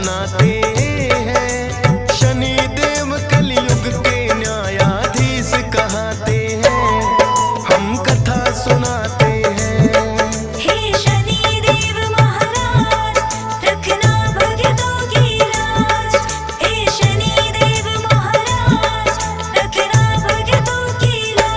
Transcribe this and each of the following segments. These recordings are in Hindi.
सुनाते हैं। शनिदेव कलयुग के न्यायाधीश कहते हैं, हम कथा सुनाते हैं। हे शनिदेव महाराज, रखना भक्तों की लाज। हे शनिदेव महाराज, रखना भक्तों की लाज।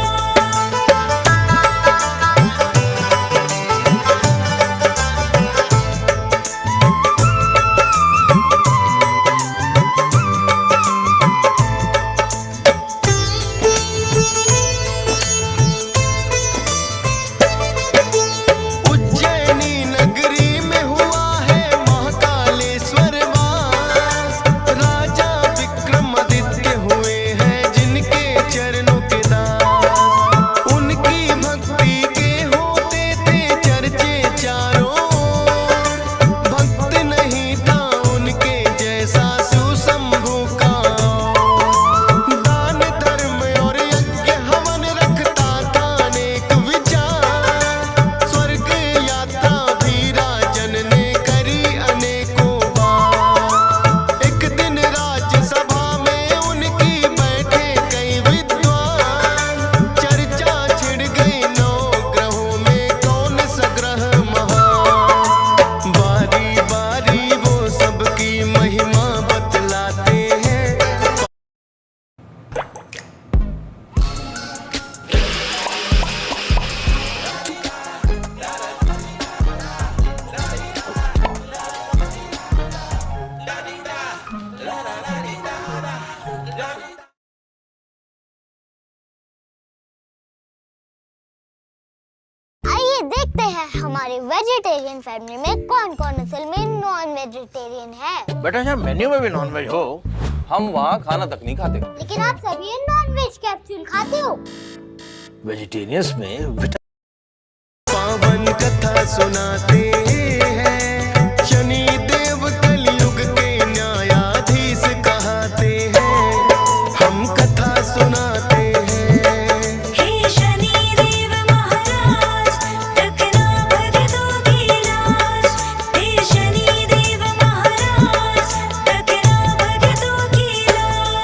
उज्जैनी नगरी में हुआ है महाकालेश्वर वास। राजा विक्रमादित्य हुए हैं जिनके चरणों के दास। उनकी भक्ति के होते थे चर्चे चारों ओर। भक्त नहीं था उनके जैसा सुशंभु का। दान धर्म और यज्ञ हवन रखता था अनेक विचार। स्वर्ग यात्रा भी राजन ने करी अनेकों बार। एक दिन राज्यसभा में उनकी बैठे कई विद्वान। चर्चा छिड़ गई 9 ग्रहों में कौन सा ग्रह महान। बारी बारी वो सबकी महिमा बतलाते हैं। आइए देखते हैं हमारी वेजिटेरियन फैमिली में कौन कौन असल में नॉन वेजिटेरियन है। बेटा जहाँ मेन्यू में भी नॉनवेज हो, हम वहाँ खाना तक नहीं खाते। लेकिन आप सभी नॉन वेज कैप्सूल खाते हो। वेजिटेरियंस में पावन कथा सुनाते हैं। शनिदेव कलयुग के न्यायाधीश कहते हैं, हम कथा सुनाते हैं। हे शनिदेव महाराज, रखना भक्तों की लाज। हे शनिदेव महाराज, रखना भक्तों की लाज।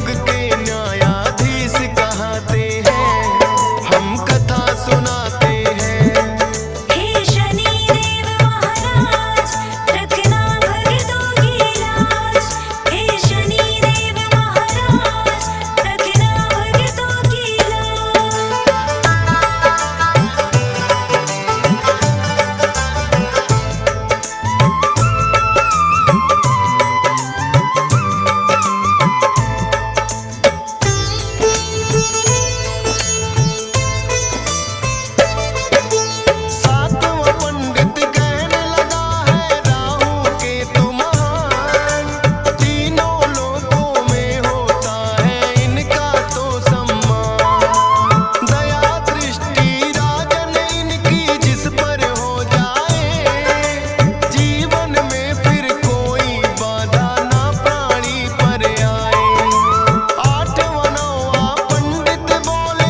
युग